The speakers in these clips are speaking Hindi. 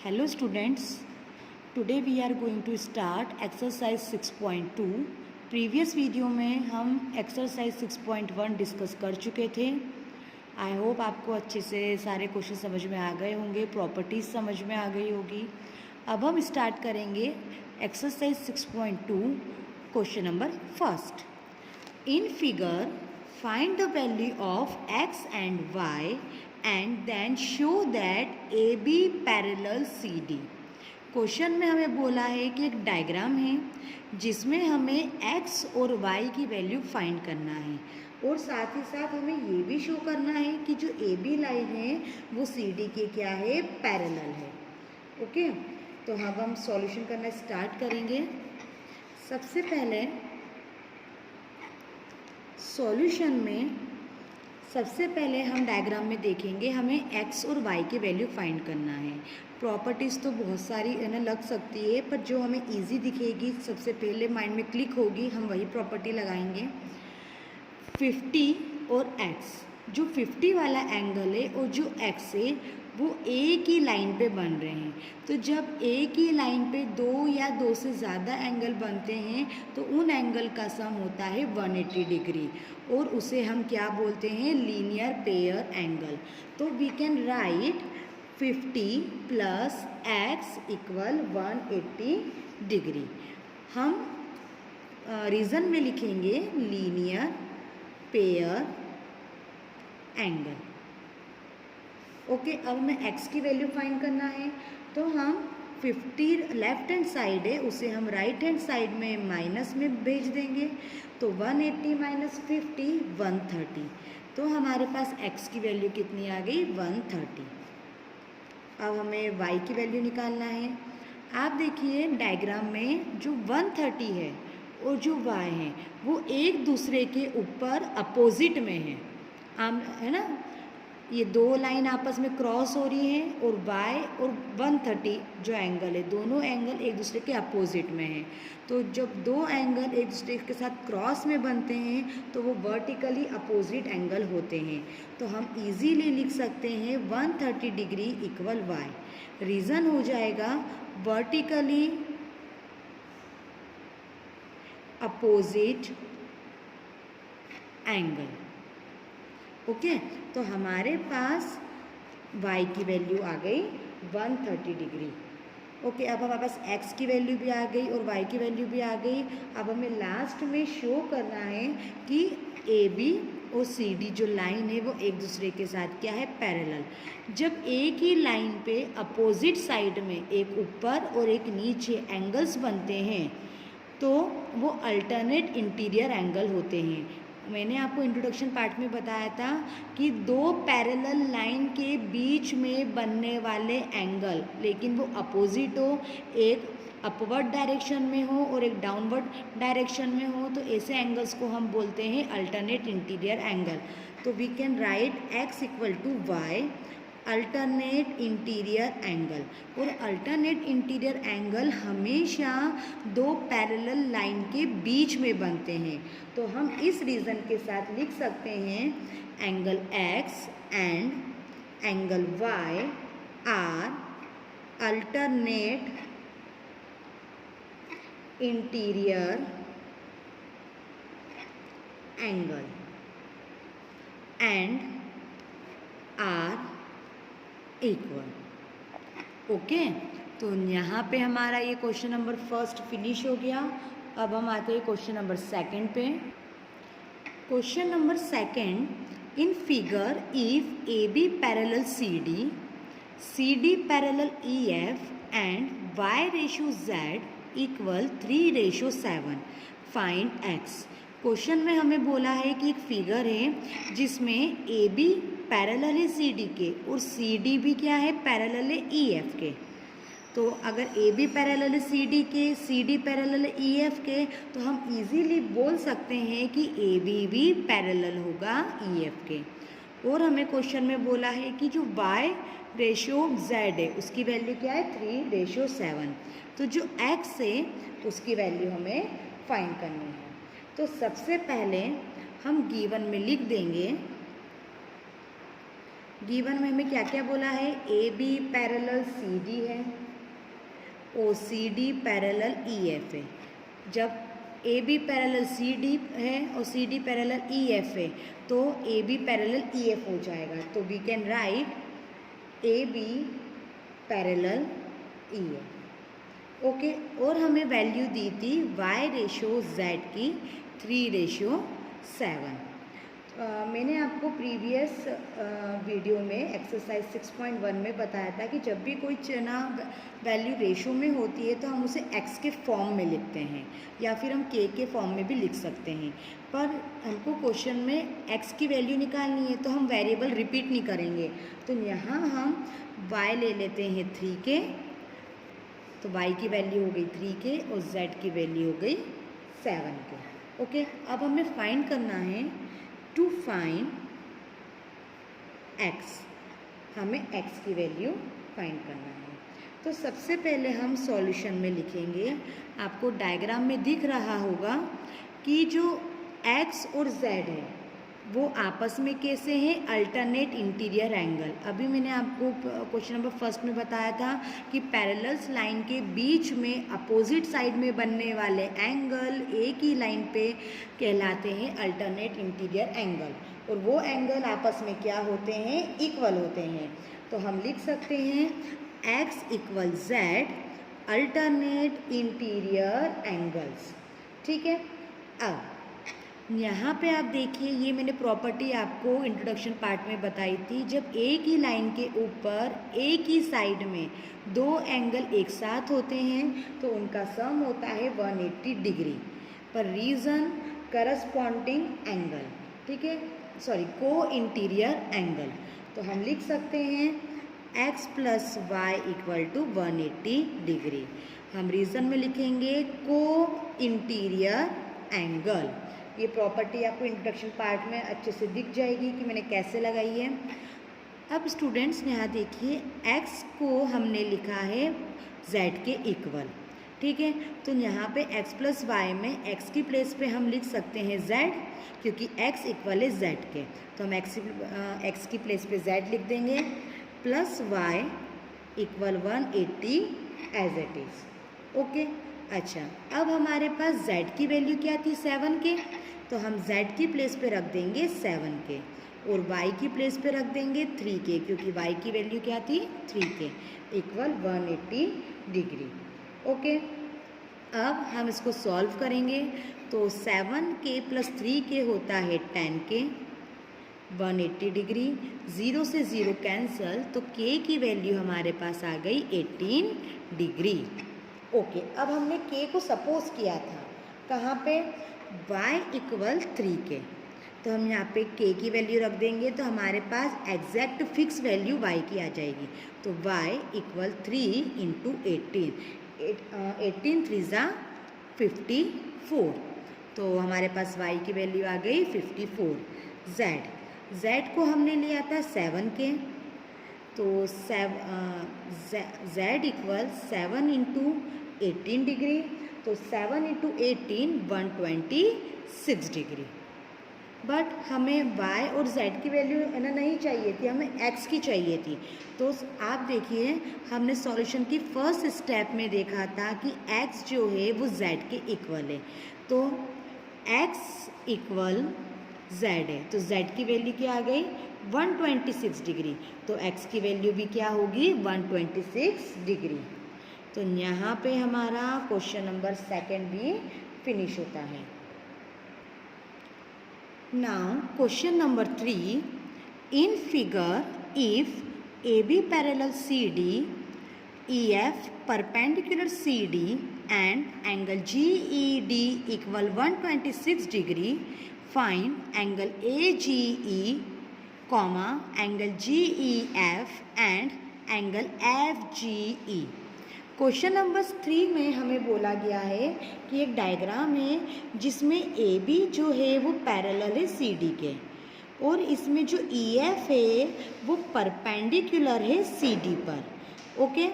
Hello students, today we are going to start exercise 6.2. Previous video में हम एक्सरसाइज 6.1 डिस्कस कर चुके थे. आई होप आपको अच्छे से सारे क्वेश्चन समझ में आ गए होंगे, प्रॉपर्टीज़ समझ में आ गई होगी. अब हम स्टार्ट करेंगे exercise 6.2 question number first. In figure find the value of x and y and then show that AB parallel CD. Question में हमें बोला है कि एक डायग्राम है जिसमें हमें x और y की वैल्यू फाइंड करना है और साथ ही साथ हमें ये भी शो करना है कि जो AB लाइन है वो CD के क्या है, पैरेलल है. ओके, तो अब हम सॉल्यूशन करना स्टार्ट करेंगे. सबसे पहले सॉल्यूशन में सबसे पहले हम डायग्राम में देखेंगे हमें x और y की वैल्यू फाइंड करना है. प्रॉपर्टीज़ तो बहुत सारी है लग सकती है, पर जो हमें इजी दिखेगी सबसे पहले माइंड में क्लिक होगी हम वही प्रॉपर्टी लगाएंगे. 50 और x, जो 50 वाला एंगल है और जो x है वो एक ही लाइन पे बन रहे हैं. तो जब एक ही लाइन पे दो या दो से ज़्यादा एंगल बनते हैं तो उन एंगल का सम होता है 180 डिग्री और उसे हम क्या बोलते हैं, लीनियर पेयर एंगल. तो we can write 50 plus x equal 180 degree. हम रीज़न में लिखेंगे लीनियर पेयर एंगल. ओके, अब हमें x की वैल्यू फाइंड करना है तो हम 50 लेफ्ट हैंड साइड है उसे हम राइट हैंड साइड में माइनस में भेज देंगे. तो 180 माइनस 50 130. तो हमारे पास x की वैल्यू कितनी आ गई, 130. अब हमें y की वैल्यू निकालना है. आप देखिए डायग्राम में जो 130 है और जो y है वो एक दूसरे के ऊपर अपोजिट में है. है ना, ये दो लाइन आपस में क्रॉस हो रही हैं और y और 130 जो एंगल है दोनों एंगल एक दूसरे के अपोजिट में हैं. तो जब दो एंगल एक दूसरे के साथ क्रॉस में बनते हैं तो वो वर्टिकली अपोजिट एंगल होते हैं. तो हम इजीली लिख सकते हैं 130 डिग्री इक्वल y. रीज़न हो जाएगा वर्टिकली अपोजिट एंगल. ओके, तो हमारे पास y की वैल्यू आ गई 130 डिग्री. ओके, अब हमारे पास x की वैल्यू भी आ गई और y की वैल्यू भी आ गई. अब हमें लास्ट में शो करना है कि AB और CD जो लाइन है वो एक दूसरे के साथ क्या है, पैरेलल. जब एक ही लाइन पे अपोजिट साइड में एक ऊपर और एक नीचे एंगल्स बनते हैं तो वो अल्टरनेट इंटीरियर एंगल होते हैं. मैंने आपको इंट्रोडक्शन पार्ट में बताया था कि दो पैरेलल लाइन के बीच में बनने वाले एंगल लेकिन वो अपोजिट हो, एक अपवर्ड डायरेक्शन में हो और एक डाउनवर्ड डायरेक्शन में हो, तो ऐसे एंगल्स को हम बोलते हैं अल्टरनेट इंटीरियर एंगल. तो we can write x equal to y alternate interior angle. और अल्टरनेट इंटीरियर एंगल हमेशा दो पैरेलल लाइन के बीच में बनते हैं. तो हम इस रीज़न के साथ लिख सकते हैं angle x and angle y are alternate interior angle and are equal. Okay, तो यहाँ पे हमारा ये क्वेश्चन नंबर फर्स्ट फिनिश हो गया. अब हम आते हैं क्वेश्चन नंबर सेकंड पे. Question number second, in figure if AB parallel CD, CD parallel EF and Y ratio Z equal 3:7 find x. Question में हमें बोला है कि एक फिगर है जिसमें AB पैरेलल है CD के और CD भी क्या है, पैरेलल है EF के. तो अगर AB पैरेलल है CD के, CD पैरेलल है EF के, तो हम इजीली बोल सकते हैं कि AB भी पैरेलल होगा EF के. और हमें क्वेश्चन में बोला है कि जो Y रेशो Z है उसकी वैल्यू क्या है, 3:7. तो जो x है उसकी वैल्यू हमें फाइंड करनी है. तो सबसे पहले हम गिवन में लिख देंगे गिवन में हमें क्या क्या बोला है, A B parallel C D है, O C D parallel E F है। जब A B parallel C D है और C D parallel E F है तो A B parallel E F हो जाएगा। तो we can write A B parallel E F. Okay, और हमें वैल्यू दी थी y रेशो z की 3:7। मैंने आपको प्रीवियस वीडियो में एक्सरसाइज 6.1 में बताया था कि जब भी कोई ना वैल्यू रेशो में होती है तो हम उसे x के फॉर्म में लिखते हैं या फिर हम k के फॉर्म में भी लिख सकते हैं। पर हमको क्वेश्चन में x की वैल्यू निकालनी है तो हम वेरिएबल रिपीट नहीं करेंगे, तो यहाँ हम y ले लेते हैं 3k, तो y की वैल्यू हो गई 3k और z की वैल्यू हो गई 7k। ओके, अब हमें फाइंड करना है टू फाइंड x, हमें x की वैल्यू फाइंड करना है। तो सबसे पहले हम सॉल्यूशन में लिखेंगे, आपको डायग्राम में दिख रहा होगा कि जो x और z है वो आपस में कैसे हैं, अल्टरनेट इंटीरियर एंगल। अभी मैंने आपको क्वेश्चन नंबर फर्स्ट में बताया था कि पैरेलल्स लाइन के बीच में अपोजिट साइड में बनने वाले एंगल एक ही लाइन पे कहलाते हैं अल्टरनेट इंटीरियर एंगल, और वो एंगल आपस में क्या होते हैं, इक्वल होते हैं। तो हम लिख सकते हैं x = z alternate interior angles. ठीक है, अब यहाँ पे आप देखिए, ये मैंने प्रॉपर्टी आपको इंट्रोडक्शन पार्ट में बताई थी। जब एक ही लाइन के ऊपर एक ही साइड में दो एंगल एक साथ होते हैं तो उनका सम होता है 180 डिग्री, पर रीज़न करस्पॉन्डिंग एंगल, ठीक है, सॉरी को इंटीरियर एंगल। तो हम लिख सकते हैं x + y = 180 डिग्री। हम रीज़न में लिखेंगे को इंटीरियर एंगल। ये प्रॉपर्टी आपको इंट्रोडक्शन पार्ट में अच्छे से दिख जाएगी कि मैंने कैसे लगाई है। अब स्टूडेंट्स यहाँ देखिए, x को हमने लिखा है z के इक्वल, ठीक है। तो यहाँ पे x + y में x की प्लेस पे हम लिख सकते हैं z, क्योंकि x इक्वल है z के, तो हम x की प्लेस पे z लिख देंगे, plus y = 180 as it is. Okay, अच्छा, अब हमारे पास z की वैल्यू क्या थी, 7k, तो हम z की प्लेस पे रख देंगे 7k और y की प्लेस पे रख देंगे 3k, क्योंकि y की वैल्यू क्या थी, 3k = 180 डिग्री। ओके, अब हम इसको सॉल्व करेंगे, तो 7k + 3k होता है 10k, 180 डिग्री, 0 से 0 कैंसल, तो k की वैल्यू हमारे पास आ गई 18 डिग्री। ओके, अब हमने k को सपोज किया था कहाँ पे, y = 3k, तो हम यहाँ पे k की वैल्यू रख देंगे तो हमारे पास एग्जैक्ट फिक्स वैल्यू y की आ जाएगी। तो y = 3 × 18, 18 3 54, तो हमारे पास y की वैल्यू आ गई 54। z को हमने लिया था 7k, तो z = 7 × 18 डिग्री, तो 7 × 18 126 डिग्री। बट हमें y और z की वैल्यू है ना नहीं चाहिए थी, हमें x की चाहिए थी। तो आप देखिए, हमने सॉल्यूशन की फर्स्ट स्टेप में देखा था कि x जो है वो z के इक्वल है, तो x = z है, तो z की वैल्यू क्या आ गई, 126 डिग्री, तो x की वैल्यू भी क्या होगी, 126 डिग्री। तो यहाँ पे हमारा क्वेश्चन नंबर 2 भी फिनिश होता है। Now question number 3, in figure if AB parallel CD, EF perpendicular CD and angle GED = 126 degree, find angle AGE, angle GEF and angle FGE। Question number 3 में हमें बोला गया है कि एक डायग्राम है जिसमें AB जो है वो पैरेलल है CD के, और इसमें जो EF है वो परपेंडिकुलर है CD पर। ओके,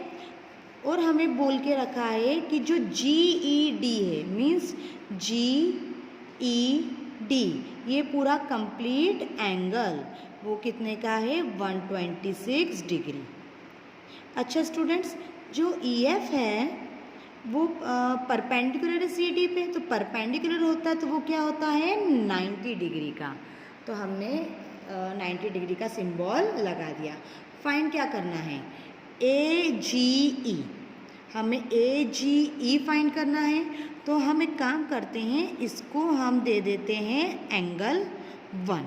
और हमें बोल के रखा है कि जो GED है मीन्स GED डी, ये पूरा कंप्लीट एंगल वो कितने का है 126 डिग्री। अच्छा स्टूडेंट्स, जो ई एफ है वो परपेंडिकुलर है सी डी पे, तो परपेंडिकुलर होता है तो वो क्या होता है 90 डिग्री का। तो हमने 90 डिग्री का सिंबल लगा दिया। फाइंड क्या करना है, ए जी ई, हमें ए जी ई फाइंड करना है। तो हम एक काम करते हैं, इसको हम दे देते हैं एंगल 1,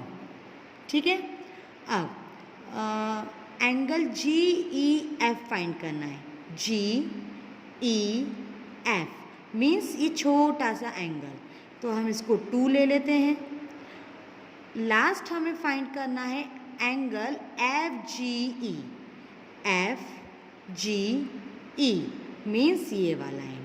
ठीक है। अब angle G E F find करना है। जी ई एफ मीन्स ये छोटा सा एंगल, तो हम इसको 2 ले लेते हैं। लास्ट हमें फाइंड करना है angle F G E, F G E means ये वाला एंगल,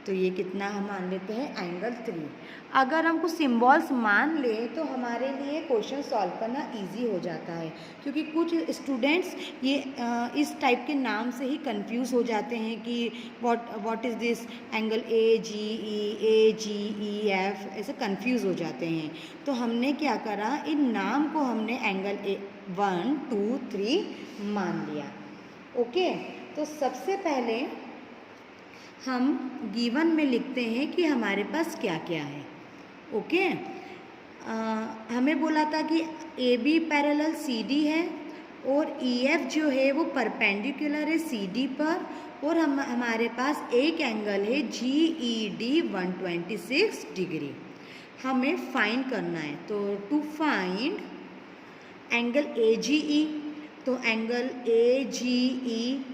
तो ये कितना हम मान लेते हैं एंगल 3। अगर हम कुछ सिम्बॉल्स मान लें तो हमारे लिए क्वेश्चन सॉल्व करना इजी हो जाता है, क्योंकि कुछ स्टूडेंट्स ये इस टाइप के नाम से ही कंफ्यूज हो जाते हैं कि what is this angle A G E F, ऐसे कंफ्यूज हो जाते हैं। तो हमने क्या करा, इन नाम को हमने एंगल 1 2 3 मान लिया। ओके, तो सबसे पहले हम गिवन में लिखते हैं कि हमारे पास क्या क्या है। ओके, हमें बोला था कि A B parallel C D है और ई एफ जो है वो परपेंडिकुलर है सी डी पर, और हमारे पास एक एंगल है जी ई डी 126 डिग्री हमें फाइंड करना है। तो to find angle A G E, तो angle A G E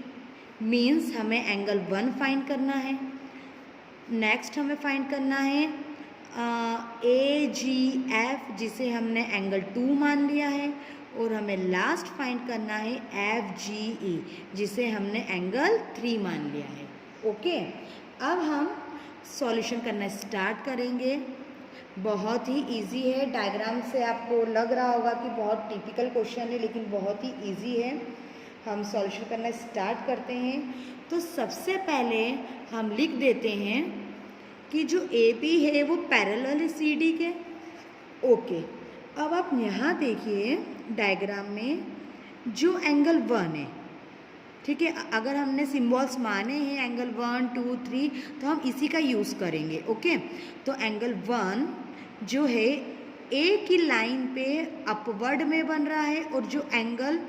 means हमें एंगल 1 फाइंड करना है। नेक्स्ट हमें फाइंड करना है ए जी एफ, जिसे हमने एंगल 2 मान लिया है, और हमें लास्ट फाइंड करना है एफ जी ई, जिसे हमने एंगल 3 मान लिया है। ओके, अब हम सॉल्यूशन करना स्टार्ट करेंगे। बहुत ही इजी है, डायग्राम से आपको लग रहा होगा कि बहुत टिपिकल क्वेश्चन है, लेकिन बहुत ही इजी है। हम सॉल्यूशन करना स्टार्ट करते हैं। तो सबसे पहले हम लिख देते हैं कि जो ए बी है वो पैरेलल है सी डी के। ओके, अब आप यहाँ देखिए डायग्राम में जो एंगल 1 है, ठीक है, अगर हमने सिम्बॉल्स माने हैं एंगल 1 2 3 तो हम इसी का यूज़ करेंगे। ओके, तो एंगल 1 जो है ए की लाइन पे अपवर्ड में बन रहा है, और जो एंगल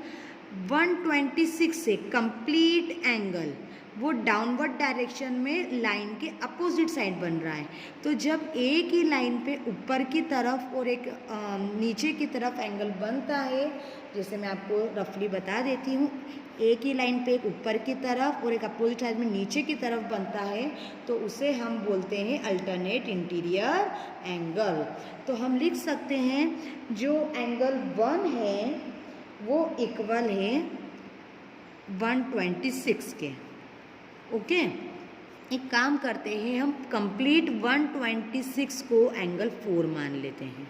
126 से कंप्लीट एंगल वो डाउनवर्ड डायरेक्शन में लाइन के अपोजिट साइड बन रहा है। तो जब ए की लाइन पे ऊपर की तरफ और एक नीचे की तरफ एंगल बनता है, जैसे मैं आपको रफली बता देती हूँ, ए की लाइन पे एक ऊपर की तरफ और एक अपोजिट साइड में नीचे की तरफ बनता है, तो उसे हम बोलते हैं अल्टरनेट इंटीरियर एंगल। तो हम लिख सकते हैं जो एंगल 1 है वो इक्वल है 126 के। ओके, एक काम करते हैं, हम कंप्लीट 126 को एंगल 4 मान लेते हैं,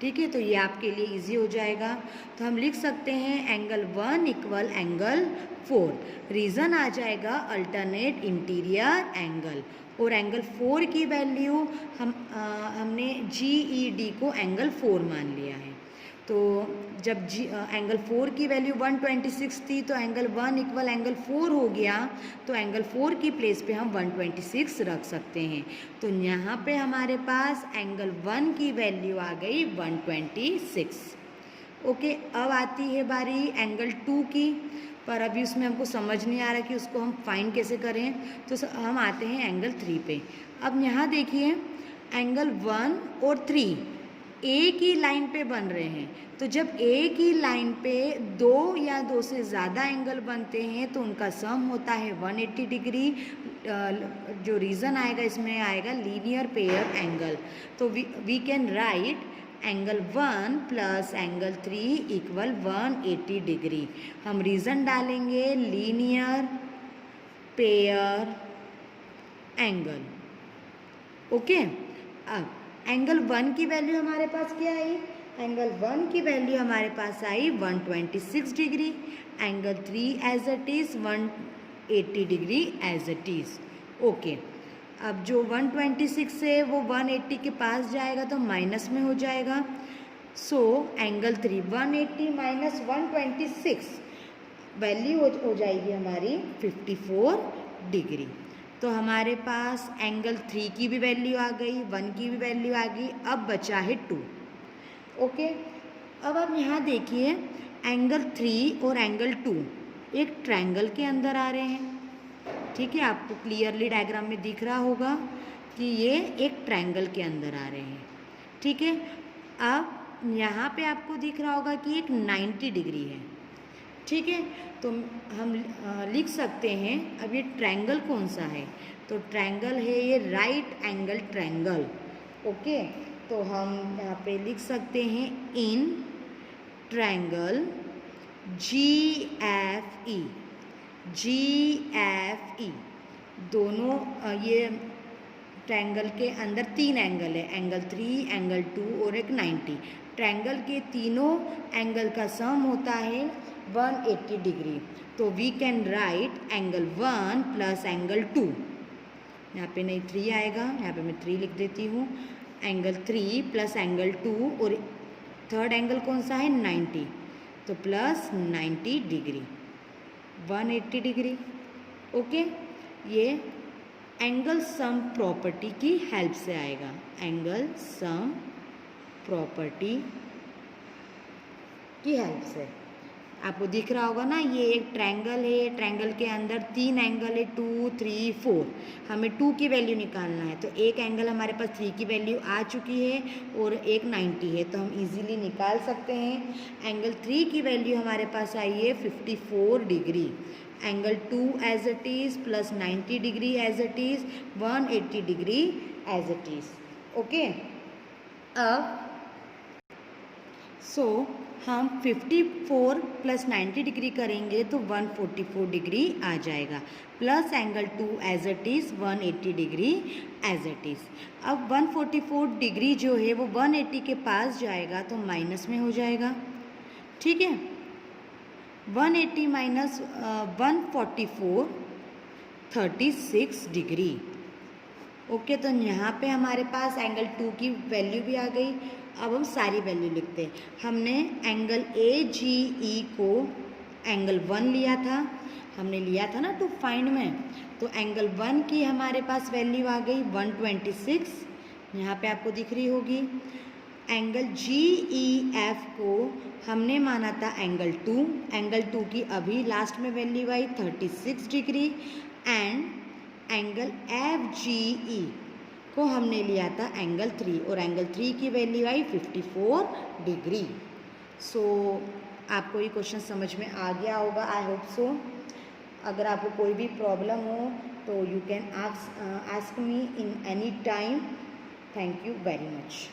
ठीक है, तो ये आपके लिए इजी हो जाएगा। तो हम लिख सकते हैं एंगल 1 इक्वल एंगल 4, रीज़न आ जाएगा अल्टरनेट इंटीरियर एंगल, और एंगल 4 की वैल्यू हमने जी ई डी को एंगल 4 मान लिया है। तो जब एंगल 4 की वैल्यू 126 थी तो एंगल 1 इक्वल एंगल 4 हो गया, तो एंगल 4 की प्लेस पे हम 126 रख सकते हैं। तो यहाँ पे हमारे पास एंगल 1 की वैल्यू आ गई 126। ओके, अब आती है बारी एंगल 2 की, पर अभी उसमें हमको समझ नहीं आ रहा कि उसको हम फाइंड कैसे करें, तो हम आते हैं एंगल 3 पे। अब यहाँ देखिए एंगल 1 और 3 ए की लाइन पे बन रहे हैं, तो जब ए की लाइन पे 2 या 2 से ज़्यादा एंगल बनते हैं तो उनका सम होता है 180 डिग्री। जो रीज़न आएगा इसमें आएगा लीनियर पेयर एंगल। तो we can write angle 1 plus angle 3 equal 180 degree. हम रीज़न डालेंगे लीनियर पेयर एंगल। ओके, अब एंगल 1 की वैल्यू हमारे पास क्या आई, एंगल 1 की वैल्यू हमारे पास आई 126 degree, angle 3 as it is 180 degree as it is. Okay, अब जो 126 है वो 180 के पास जाएगा तो माइनस में हो जाएगा। सो एंगल 3 180 माइनस 126 वैल्यू हो जाएगी हमारी 54 डिग्री। तो हमारे पास एंगल 3 की भी वैल्यू आ गई, 1 की भी वैल्यू आ गई, अब बचा है 2। ओके, अब आप यहाँ देखिए एंगल 3 और एंगल 2 एक ट्रायंगल के अंदर आ रहे हैं। ठीक है, आपको क्लियरली डायग्राम में दिख रहा होगा कि ये एक ट्रायंगल के अंदर आ रहे हैं। ठीक है, अब यहाँ पे आपको दिख रहा होगा कि एक 90 डिग्री है। ठीक है, तो हम लिख सकते हैं अब ये ट्रायंगल कौन सा है, तो ट्रायंगल है ये राइट एंगल ट्रायंगल। ओके, तो हम यहाँ पे लिख सकते हैं इन ट्रायंगल GFE, GFE दोनों ये ट्रायंगल के अंदर 3 एंगल है, एंगल 3, एंगल 2 और एक 90। ट्रायंगल के तीनों एंगल का सम होता है 180 डिग्री। तो we can write angle 1 plus angle 2। यहाँ पे नहीं 3 आएगा, यहाँ पे मैं 3 लिख देती हूँ। एंगल 3 प्लस एंगल 2 और थर्ड एंगल कौन सा है 90, तो प्लस 90 डिग्री 180 डिग्री। ओके, ये एंगल सम प्रॉपर्टी की हेल्प से आएगा, एंगल सम प्रॉपर्टी की हेल्प से। आपको दिख रहा होगा ना, ये एक ट्रायंगल है, ट्रायंगल के अंदर 3 एंगल है 2, 3, 4। हमें 2 की वैल्यू निकालना है, तो एक एंगल हमारे पास 3 की वैल्यू आ चुकी है और एक 90 है, तो हम इजीली निकाल सकते हैं। एंगल 3 की वैल्यू हमारे पास आई है 54 degree, angle 2 as it is plus 90 degree as it is, 180 degree as it is. Okay, अब सो हम 54 प्लस 90 डिग्री करेंगे तो 144 डिग्री आ जाएगा, plus angle 2 as it is 180 degree as it is. अब 144 डिग्री जो है वो 180 के पास जाएगा तो माइनस में हो जाएगा। ठीक है, 180 माइनस 144 36 डिग्री। ओके, तो यहाँ पे हमारे पास एंगल 2 की वैल्यू भी आ गई। अब हम सारी वैल्यू लिखते हैं। हमने एंगल AGE को एंगल 1 लिया था, हमने लिया था ना टू फाइंड में, तो एंगल 1 की हमारे पास वैल्यू आ गई 126, यहाँ पे आपको दिख रही होगी। एंगल GEF को हमने माना था एंगल 2, एंगल 2 की अभी लास्ट में value I 36 degree, and angle FGE को हमने लिया था एंगल 3, और एंगल 3 की वैल्यू आई 54 डिग्री। सो आपको ये क्वेश्चन समझ में आ गया होगा, आई होप सो। अगर आपको कोई भी प्रॉब्लम हो तो you can ask me in any time. Thank you very much.